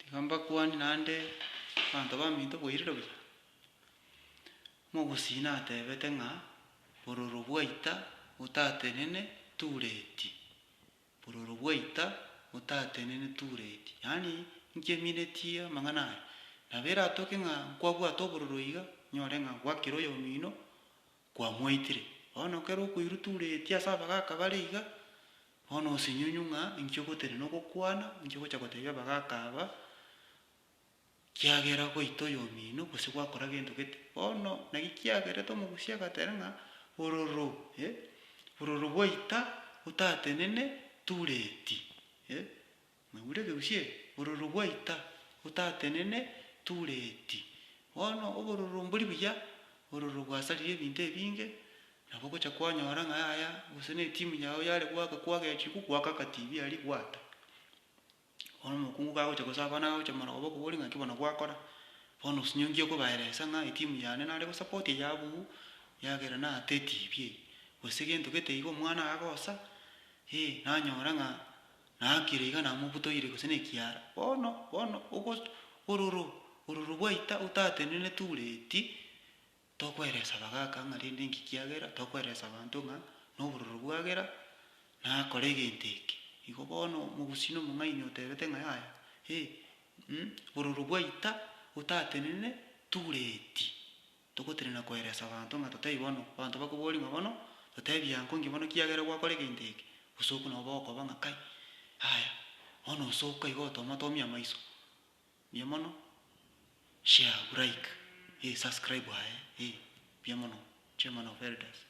igamba kwani nande banto baminto boirire buya mogosina atebete ng'a bororo bwaita otatenene tureti, bororo bwaita otatenene tureti, yaani nkiemineti amang'ana aya nabo eratoke ng'a kwabwata obororo iga nyore ng'a gwakera oyomino kwamoitire bono kero okoirwa tureti ase abagaka bare iga bono osenyonyu ng'a inki ogotenena ogokwana inki ogocha gotebia abagaka aba kiagera goita oyomino gose gwakora gento gete. Bono naki kiagerete omogusi agateba ng'a bororo bwaita otatenene tureti, mwaigure egeusi eye, bororo bwaita otatenene tureti. Bono obororo mbori buya, bororo bwasarire ebinto ebinge nabo ogocha kwanyora ng'a yaya gose na etimu yago yare goaka kwagechiwa goaka akatv aria gwata. Bono omokungu gagocha gose abana gagocha marogoba okobori ng'aki bono gwakora, bono osinyoki okobaeresa ng'a etimu yane nare gosapotia yabwo yagera naata etv eye gose gento gete iga omwana agosa nanyora ng'a naakire iga namobutoire gose na ekiara. Bono bororo bwaita otatenene tureti tokoeresa abagaka ng'a rende nki kiagera, tokoeresa abanto ng'a na obororo bwagera nakora egento eke. Igo bono omogusi na omong'aini otebete ng'a yaya bororo bwaita otatenene tureti, togotenena koeresa abanto ng'a totebia bono abanto bakobori ng'a bono totebia nkonki bono kiagera gwakora egento eke, bosoko nabo okoba ng'a kai yaya bono osoka igo otomatomia maiso, buya mono share, like, subscribe aye buya mono, chairman of elders.